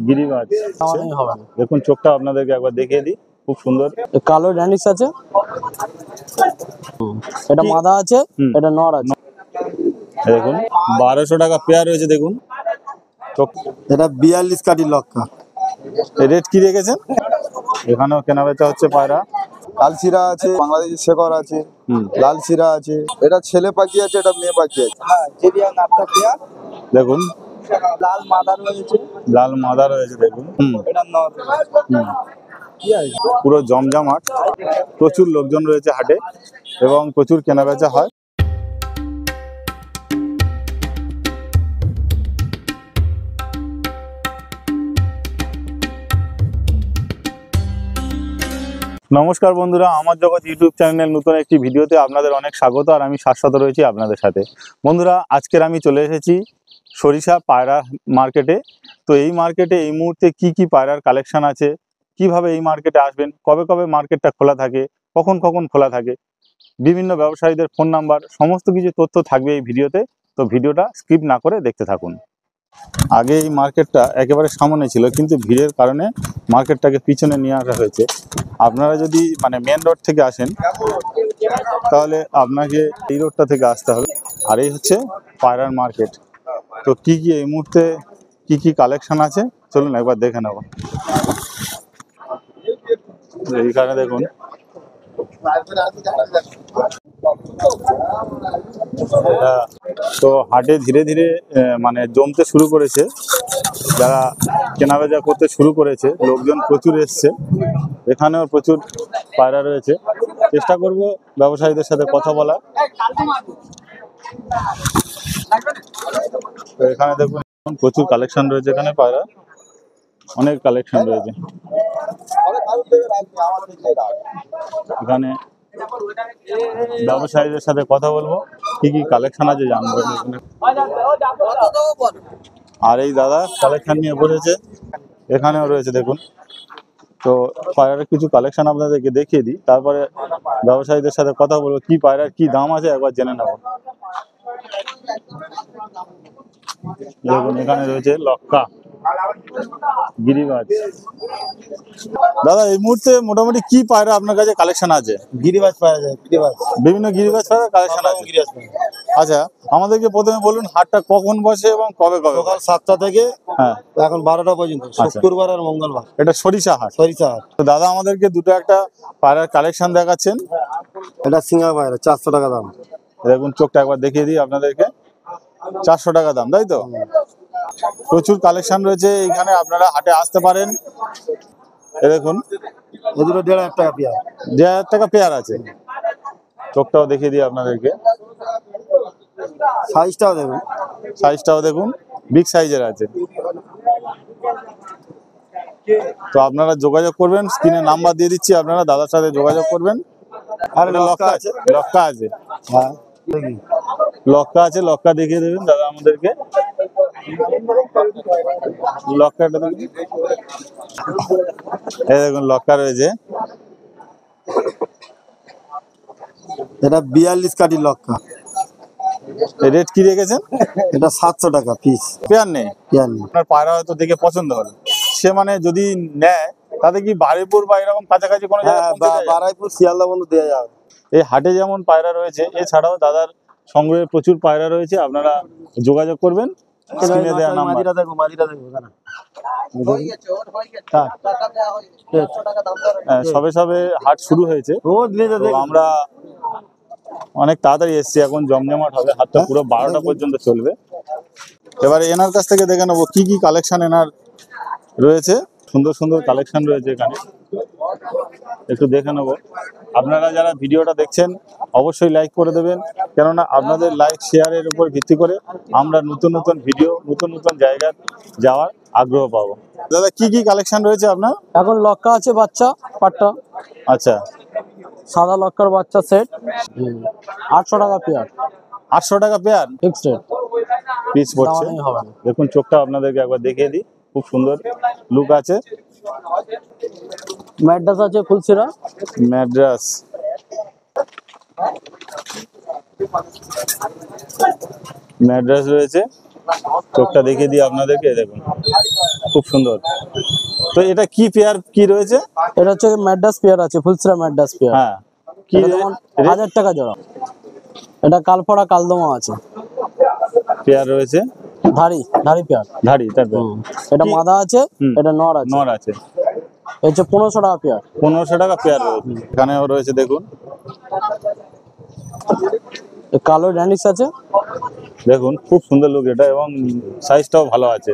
গিরিবাজ দেখুন, চোখটা আপনাদেরকে একবার দেখিয়ে দিই, খুব সুন্দর। কালো ড্যানিশ আছে, এটা মাদা আছে, এটা নর আছে। দেখুন 1200 টাকা পেয়ার রয়েছে। দেখুন এটা 42 কাঠি লক্কা। রেট কি রেখেছেন? এখানেও কেনা বেচা হচ্ছে পায়রা। লাল শিরা আছে, বাংলাদেশি শেকর আছে, লাল শিরা আছে। এটা ছেলে পাখি আছে, এটা মেয়ে পাখি আছে। দেখুন লাল মাদা রয়েছে, লাল মাদা রয়েছে। দেখুন এটা নর। পুরো জমজমাট, প্রচুর লোকজন রয়েছে হাটে এবং প্রচুর কেনা বেচা হয়। নমস্কার বন্ধুরা, আমার জগৎ ইউটিউব চ্যানেল নতুন একটি ভিডিওতে আপনাদের অনেক স্বাগত। আর আমি শাশ্বত রয়েছি আপনাদের সাথে। বন্ধুরা, আজকের আমি চলে এসেছি সরিষা পায়রা মার্কেটে। তো এই মার্কেটে এই মুহূর্তে কি কি পায়রার কালেকশন আছে, কিভাবে এই মার্কেটে আসবেন, কবে কবে মার্কেটটা খোলা থাকে, কখন কখন খোলা থাকে, বিভিন্ন ব্যবসায়ীদের ফোন নাম্বার, সমস্ত কিছু তথ্য থাকবে এই ভিডিওতে। তো ভিডিওটা স্কিপ না করে দেখতে থাকুন। আগে এই মার্কেটটা একেবারে সামনে ছিল, কিন্তু ভিড়ের কারণে মার্কেটটাকে পিছনে নিয়ে আসা হয়েছে। আপনারা যদি মেন রোড থেকে আসেন তাহলে আপনাকে এই রোডটা থেকে আসতে হবে। আর এই হচ্ছে পায়রার মার্কেট। তো কি কি এই মুহূর্তে কি কি কালেকশন আছে চলুন একবার দেখে নেব। এইখানে দেখুন তো হাটে ধীরে ধীরে জমতে শুরু করেছে। যারা কেনাবেচা করতে শুরু করেছে, লোকজন প্রচুর এসছে। এখানেও প্রচুর পায়রা রয়েছে। চেষ্টা করব ব্যবসায়ীদের সাথে কথা বলা। তো এখানে দেখুন প্রচুর কালেকশন রয়েছে, এখানে পায়রা অনেক কালেকশন রয়েছে। এখানে ব্যবসায়ীদের সাথে কথা বলবো, কি কি কালেকশন আছে জানবো। আর এই দাদা কালেকশন নিয়ে বসেছে, এখানেও রয়েছে দেখুন। তো পায়রার কিছু কালেকশন আপনাদেরকে দেখিয়ে দিই, তারপরে ব্যবসায়ীদের সাথে কথা বলবো, কি পায়রার কি দাম আছে একবার জেনে নেব। দেখুন এখানে রয়েছে লক্কা, গিরিবাজ। দাদা এই মুহূর্তে মোটামুটি কি পায়রা আপনার কাছে কালেকশন আছে? গিরিবাজ পাওয়া যায়, গিরিবাজ, বিভিন্ন গিরিবাজ পায়রা কালেকশন আছে। আচ্ছা, আমাদেরকে প্রথমে বলুন হাটটা কখন বসে এবং কবে কবে? সকাল 7টা থেকে হ্যাঁ এখন 12টা পর্যন্ত, শুক্রবার আর মঙ্গলবার। এটা সরিষা হাট। সরিষা হাট। তো দাদা আমাদেরকে দুটো একটা পায়রার কালেকশন দেখাচ্ছেন। এটা সিঙ্গা পায়রা, 400 টাকা দাম। দেখুন চোখটা একবার দেখিয়ে দিই আপনাদেরকে, 400 টাকা দাম, তাই তো? প্রচুর কালেকশন রয়েছে এখানে, আপনারা হাটে আসতে পারেন। দেখুন এই দুটো 1,500 টাকা পেয়ার। 1,500 টাকা পেয়ার আছে। চোখটাও দেখিয়ে দিই আপনাদেরকে, সাইজটাও দেখুন, সাইজটাও দেখুন, বিগ সাইজের আছে। তো আপনারা যোগাযোগ করবেন, স্ক্রিনে নাম্বার দিয়ে দিচ্ছি, আপনারা দাদার সাথে যোগাযোগ করবেন। আর লক্কা আছে, লক্কা আছে, হ্যাঁ লক্কা আছে, লক্কা দেখিয়ে দেবেন দাদা আমাদেরকে। লক্কাটা দেখুন, এই দেখুন লক্কা রয়েছে। এটা 42 কাঠি লক্কা। রেট কি রেখেছেন? এটা 700 টাকা পিস। পেয়ার নেই? পেয়ার নেই। আপনার পায়রা হয়তো দেখে পছন্দ হলো, সে যদি নেয় তাতে কি বারুইপুর বা এরকম কাছাকাছি কোনো জায়গায় পৌঁছে যায়? বারুইপুর শিয়ালদা বন্ধু দেওয়া যাবে। এই হাটে যেমন পায়রা রয়েছে, এছাড়াও দাদার সংগ্রহে প্রচুর পায়রা রয়েছে। আপনারা যোগাযোগ করবেন, স্ক্রিনে দেওয়া নাম্বার। মাদিরা দেখো, মাদিরা দেখো না। সবে সবে হাট শুরু হয়েছে, আমরা অনেক তাড়াতাড়ি এসছি। এখন জমজমাট হবে, হাটটা পুরো 12টা পর্যন্ত চলবে। এবারে এনার কাছ থেকে দেখে নেবো কি কি কালেকশন এনার রয়েছে। সুন্দর সুন্দর কালেকশন রয়েছে এখানে, একটু দেখে নেবো। আপনারা যারা ভিডিওটা দেখছেন অবশ্যই লাইক করে দেবেন, কেননা আপনাদের লাইক শেয়ারের উপর ভিত্তি করে আমরা নতুন নতুন ভিডিও, নতুন নতুন জায়গায় যাওয়ার আগ্রহ পাবো। দাদা কি কি কালেকশন রয়েছে আপনার? এখন লক্কা আছে, বাচ্চা পাট্টা। আচ্ছা, সাদা লক্কার বাচ্চা সেট 800 টাকা পেয়ার। 800 টাকা পেয়ার ফিক্সড রেট, পিস পড়ছে। হবে না। দেখুন চোখটা আপনাদেরকে একবার দেখিয়ে দিই, খুব সুন্দর লুক আছে। ম্যাড্রাস আছে, ফুলসিরা ম্যাড্রাস, ম্যাড্রাস রয়েছে। চোখটা দেখিয়ে দিই আপনাদেরকে, দেখুন খুব সুন্দর। তো এটা কি পেয়ার কি রয়েছে? এটা হচ্ছে ম্যাড্রাস পেয়ার আছে, ফুলসরা ম্যাড্রাস পেয়ার। হ্যাঁ, কি এটা তোমার 1000 টাকা জোড়া। এটা কালপড়া কালদমা আছে, পেয়ার রয়েছে? ধাড়ি পেয়ার। ধাড়ি, তাই তো? এটা মাদা আছে, হুম। এটা নর আছে। নর আছে। এটা হচ্ছে 1500 টাকা পেয়ার। 1500 টাকা পেয়ার রয়েছে। এখানেও রয়েছে দেখুন, কালো ড্যানিশ আছে, দেখুন খুব সুন্দর লুক এটা, এবং সাইজটাও ভালো আছে।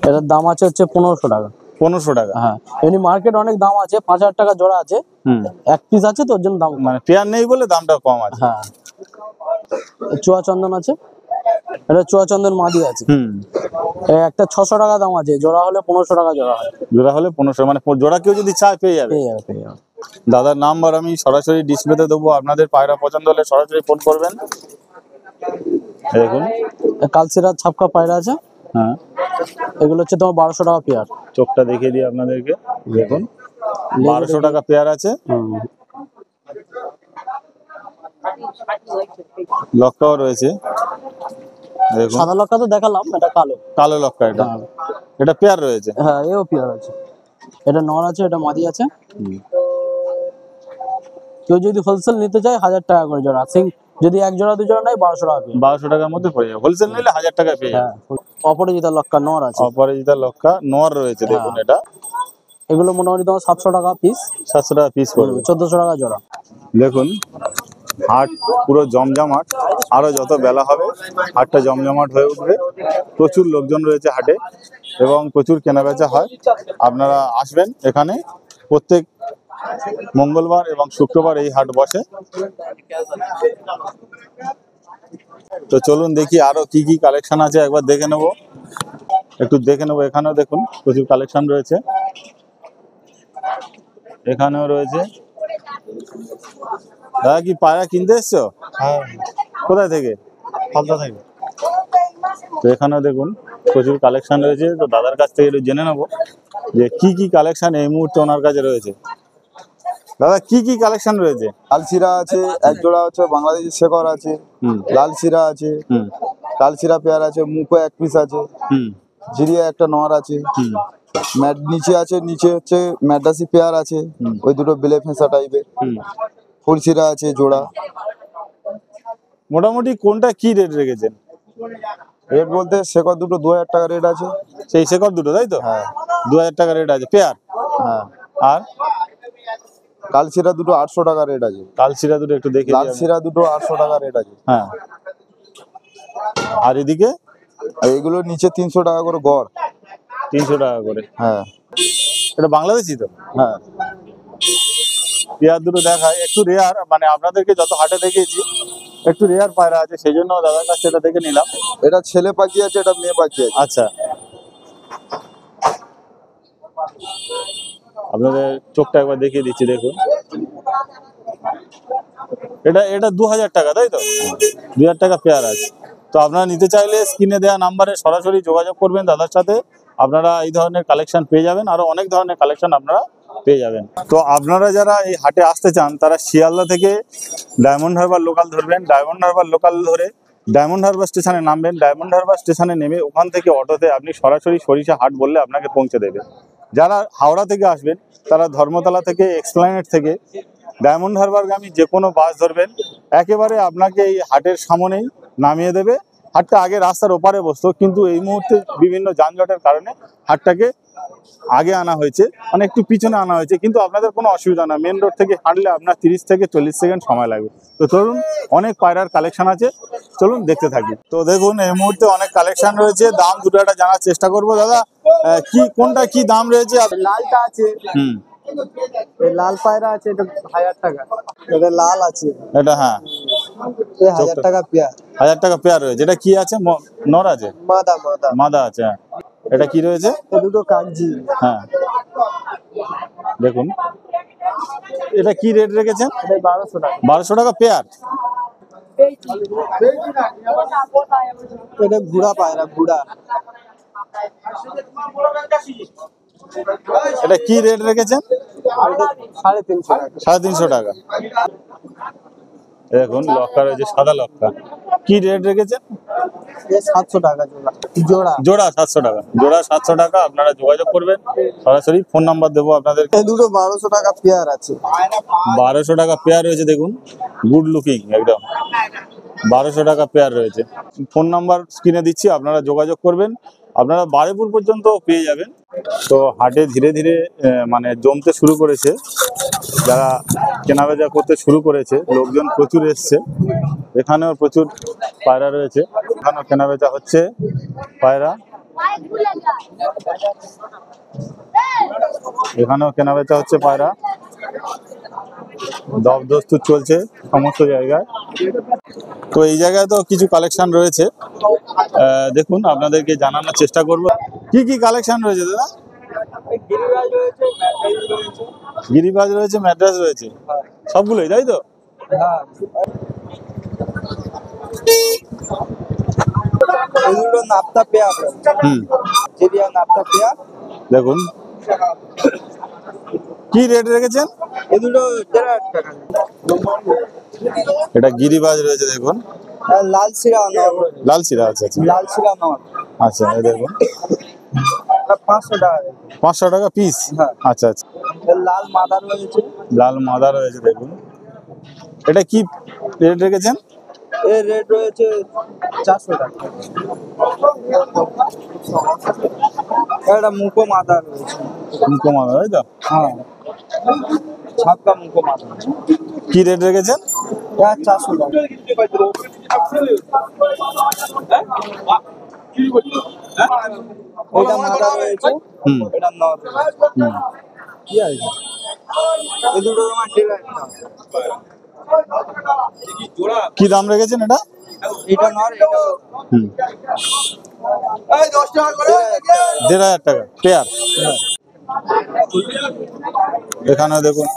এটার দাম আছে হচ্ছে 1500 টাকা। 1500 টাকা? হ্যাঁ, এমনি মার্কেট অনেক দাম আছে, 5000 টাকা জোড়া আছে। হুম। এক পিস আছে তো ওর জন্য দাম কম। মানে পেয়ার নেই বলে দামটা কম আছে। হ্যাঁ, চুয়া চন্দন আছে, এটা চুয়া চন্দন মাদি আছে। হুম। একটা 600 টাকা দাম আছে, জোড়া হলে 1500 টাকা জোড়া হয়। জোড়া হলে 1500, মানে জোড়া কেউ যদি চায় পেয়ে যাবে। পেয়ে যাবে। দাদার নাম্বার আমি সরাসরি ডিসপ্লেতে দেবো, আপনাদের পায়রা পছন্দ হলে সরাসরি ফোন করবেন। দেখুন কালচিরা ছাপকা পায়রা আছে, হ্যাঁ, এগুলো হচ্ছে তোমার 1200 টাকা পেয়ার। চোখটা দেখিয়ে দিই আপনাদেরকে, দেখুন 1200 টাকা পেয়ার আছে। লক্কাও রয়েছে, দেখুন সাদা লক্কা তো দেখালাম, এটা কালো। কালো লক্কা, এটা এটা পেয়ার রয়েছে। হ্যাঁ, এও পেয়ার আছে। এটা নর আছে, এটা মাদি আছে। কেউ যদি হোলসেল নিতে চায় 1000 টাকা করে জোড়া। যদি এক জোড়া দু জোড়া নেয় 1200 টাকা পেয়ে। 1200 টাকার মধ্যে পড়ে যাবে, হোলসেল নিলে 1000 টাকায় পেয়ে যাবে। হ্যাঁ, অপরাজিতা লক্কা নর আছে। অপরাজিতা লক্কা নর রয়েছে, দেখুন এটা এগুলো মোটামুটি তোমার 700 টাকা পিস, 700 টাকা পিস পড়বে। 1400 টাকা জোড়া। দেখুন হাট পুরো জমজমাট, আরো যত বেলা হবে হাটটা জমজমাট হয়ে উঠবে। প্রচুর লোকজন রয়েছে হাটে এবং প্রচুর কেনাবেচা হয়। আপনারা আসবেন এখানে, প্রত্যেক মঙ্গলবার এবং শুক্রবার এই হাট বসে। তো চলুন দেখি আরো কি কি কালেকশন আছে, একবার দেখে নেব, একটু দেখে নেবো। এখানেও দেখুন প্রচুর কালেকশন রয়েছে, এখানেও রয়েছে। দাদা কি পায়রা কিনতে এসছো? হ্যাঁ, কোথায় থেকে? পাবনা থেকে। তো এখানেও দেখুন প্রচুর কালেকশন রয়েছে। তো দাদার কাছ থেকে একটু জেনে নেবো যে কি কি কালেকশন এই মুহূর্তে ওনার কাছে রয়েছে। দাদা কি কি কালেকশন রয়েছে? লাল শিরা আছে, এক জোড়া আছে বাংলাদেশি শেকর আছে, হুম লাল শিরা আছে, হুম লাল শিরা পেয়ার আছে, মুখো এক পিস আছে, হুম জিরিয়া একটা নর আছে, হুম নিচে আছে, নিচে হচ্ছে ম্যাড্রাসি পেয়ার আছে, ওই দুটো বেলে ফেঁসা টাইপের, হুম। ফুল শিরা আছে জোড়া। মোটামুটি কোনটা কি রেট রেখেছেন? রেট বলতে শেকর দুটো 2000 টাকা রেট আছে। সেই শেকর দুটো, তাই তো? হ্যাঁ 2000 টাকা রেট আছে পেয়ার। হ্যাঁ, আর কালশিরা দুটো 800 টাকা রেট আছে, কালশিরা দুটো একটু দেখে লাল শিরা দুটো 800 টাকা রেট আছে। হ্যাঁ, আর এদিকে আর এগুলো নিচে 300 টাকা করে গড়। 300 টাকা করে। হ্যাঁ এটা বাংলাদেশি তো? হ্যাঁ, পেয়ার দুটো দেখায়, একটু রেয়ার, মানে আপনাদেরকে যত হাটে দেখিয়েছি একটু রেয়ার পায়রা আছে, সেই জন্য দাদার কাছে এটা দেখে নিলাম। এটা ছেলে পাখি আছে, এটা মেয়ে পাখি আছে। আচ্ছা, আপনাদের চোখটা একবার দেখিয়ে দিচ্ছি, দেখুন এটা এটা 2000 টাকা, তাই তো? 2000 টাকা পেয়ার আছে। তো আপনারা নিতে চাইলে স্ক্রিনে দেওয়া নাম্বারে সরাসরি যোগাযোগ করবেন দাদার সাথে, আপনারা এই ধরনের কালেকশন পেয়ে যাবেন, আরো অনেক ধরনের কালেকশন আপনারা পেয়ে যাবেন। তো আপনারা যারা এই হাটে আসতে চান তারা শিয়ালদা থেকে ডায়মন্ড হারবার লোকাল ধরবেন, ডায়মন্ড হারবার লোকাল ধরে ডায়মন্ড হারবার স্টেশনে নামবেন, ডায়মন্ড হারবার স্টেশনে নেমে ওখান থেকে অটোতে আপনি সরাসরি সরিষা হাট বললে আপনাকে পৌঁছে দেবে। যারা হাওড়া থেকে আসবেন তারা ধর্মতলা থেকে, এক্সপ্ল্যানেড থেকে ডায়মন্ড হারবারগামী যে কোনো বাস ধরবেন, একেবারে আপনাকে এই হাটের সামনেই নামিয়ে দেবে। হাটটা আগে রাস্তার ওপারে বসতো, কিন্তু এই মুহূর্তে বিভিন্ন যানজটের কারণে হাটটাকে আগে আনা হয়েছে, মানে একটু পিছনে আনা হয়েছে, কিন্তু আপনাদের কোনো অসুবিধা না। মেন রোড থেকে হাঁটলে আপনার 30 থেকে 40 সেকেন্ড সময় লাগবে। তো চলুন, অনেক পায়রার কালেকশন আছে, চলুন দেখতে থাকি। তো দেখুন এই মুহূর্তে অনেক কালেকশন রয়েছে, দাম দুটো একটা জানার চেষ্টা করবো। দাদা কি কোনটা কি দাম রয়েছে? লালটা আছে, হুম, এই লাল পায়রা আছে, এটা 1000 টাকা। এটা লাল আছে, এটা হ্যাঁ এই 1000 টাকা পেয়ার। 1000 টাকা পেয়ার রয়েছে। এটা কি আছে? নর আছে, মাদা মাদা আছে। হ্যাঁ, এটা কি রয়েছে? এই দুটো কাগজি। হ্যাঁ, দেখুন এটা কি রেট রেখেছেন? এটা 1200 টাকা। 1200 টাকা পেয়ার। এটা ঘোড়া পায়রা, ঘোড়া। এটা কি রেট রেখেছেন? 350 টাকা। 350 টাকা। দেখুন লক্কা রয়েছে, সাদা লক্কা, কি রেট রেখেছেন? ये 700 টাকা জোড়া জোড়া 700 টাকা, জোড়া 700 টাকা। আপনারা যোগাযোগ করবেন, সরাসরি ফোন নাম্বার দেবো আপনাদের। এই দুটো 1200 টাকা পেয়ার আছে। 1200 টাকা পেয়ার রয়েছে, দেখুন গুড লুকিং একদম। 1200 টাকা পেয়ার রয়েছে। ফোন নাম্বার স্ক্রিনে দিচ্ছি, আপনারা যোগাযোগ করবেন। আপনারা বারুইপুর পর্যন্ত পেয়ে যাবেন। তো হাটে ধীরে ধীরে মানে জমতে শুরু করেছে, যারা কেনাবেচা করতে শুরু করেছে, লোকজন প্রচুর এসছে। এখানেও প্রচুর পায়রা রয়েছে, এখানেও কেনাবেচা হচ্ছে পায়রা, এখানেও কেনাবেচা হচ্ছে পায়রা। দরদস্তুর চলছে সমস্ত জায়গায়। তো এই জায়গায় তো কিছু কালেকশন রয়েছে, দেখুন আপনাদেরকে জানানোর চেষ্টা করব কি কি কালেকশন রয়েছে দাদা। গিরিবাজ রয়েছে, ম্যাড্রাস রয়েছে, সবগুলোই তাই তো? এগুলো নাপ্তা পেয়ার, জিরিয়া নাপ্তা পেয়ার। দেখুন কি রেট রেখেছেন? এগুলো 1.5 টাকা। এটা গিরিবাজ রয়েছে, দেখুন লাল সিরা নর, লাল সিরা। আচ্ছা আচ্ছা লাল সিরা নর। আচ্ছা, এই দেখুন 500 টাকা। 500 টাকা পিস। হ্যাঁ। আচ্ছা আচ্ছা, লাল মাদার রয়েছে, লাল মাদা রয়েছে, দেখুন এটা কি রেট রেখেছেন? এর রেট রয়েছে 400 টাকা। এটা মুখো মাদার রয়েছে, মুখো মাদা তাই তো? হ্যাঁ ছাপকা মুখো মাদার। কি রেট রেখেছেন? এটা 400 টাকা। এটা মাদার রয়েছে, হুম এটা নর। হুম। কি আছে এই দুটো আমার ঠিক আছে। কি দাম রেখেছেন এটা? এটা নর, এটা হুম, 10 টাকা করে। 1500 টাকা পেয়ার। এখানে দেখুন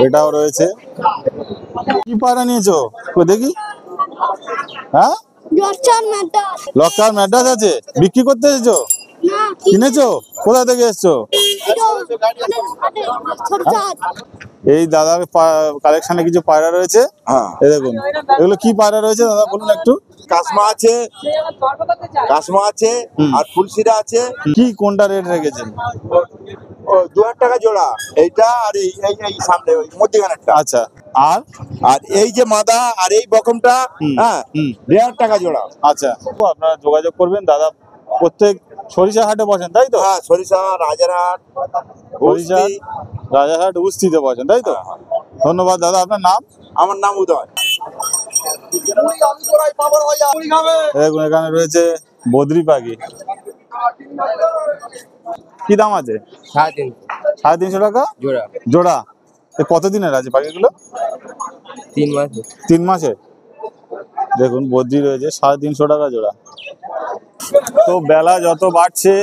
এটাও রয়েছে। কি পায়রা নিয়েছো কই দেখি? হ্যাঁ, লক্কার ম্যাড্রাস আছে, বিক্রি করতে এসেছো? কিনেছো? কোথা থেকে এসছো? এই দাদার কালেকশনে কিছু পায়রা রয়েছে। হ্যাঁ, এই দেখুন এগুলো কি পায়রা রয়েছে দাদা, বলুন একটু। কাসমা আছে, কাসমা আছে, হুম। আর ফুলশিরা আছে। কি কোনটা রেট রেখেছেন? ও 2000 টাকা জোড়া এইটা, আর এই এই এই সামনে ওই মধ্যখানেরটা। আচ্ছা, আর আর এই যে মাদা আর এই বকমটা, হুম, হ্যাঁ, হুম। 1000 টাকা জোড়া। আচ্ছা, তো আপনারা যোগাযোগ করবেন। দাদা প্রত্যেক সরিষা হাটে বসেন তাই তো? হ্যাঁ, সরিষা, রাজারহাট, সরিষা, উস্তি। রাজারহাট, উস্তিতে বসেন তাই তো? ধন্যবাদ দাদা, আপনার নাম? আমার নাম উদয়। দেখুন এখানে রয়েছে বদ্রি পাখি। কি দাম আছে? 350 টাকা জোড়া, জোড়া। এ কতদিনের আছে পাখিগুলো? 3 মাসে। 3 মাসে। দেখুন বদ্রি রয়েছে 350 টাকা জোড়া। তো বেলা যত বাড়ছে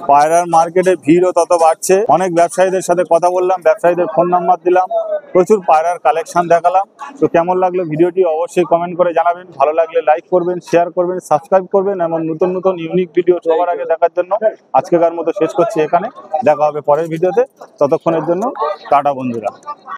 পায়রার মার্কেটে ভিড়ও তত বাড়ছে। অনেক ব্যবসায়ীদের সাথে কথা বললাম, ব্যবসায়ীদের ফোন নাম্বার দিলাম, প্রচুর পায়রার কালেকশন দেখালাম। তো কেমন লাগলো ভিডিওটি অবশ্যই কমেন্ট করে জানাবেন। ভালো লাগলে লাইক করবেন, শেয়ার করবেন, সাবস্ক্রাইব করবেন। এমন নতুন নতুন ইউনিক ভিডিও সবার আগে দেখার জন্য আজকেকার মতো শেষ করছি এখানে। দেখা হবে পরের ভিডিওতে, ততক্ষণের জন্য টাটা বন্ধুরা।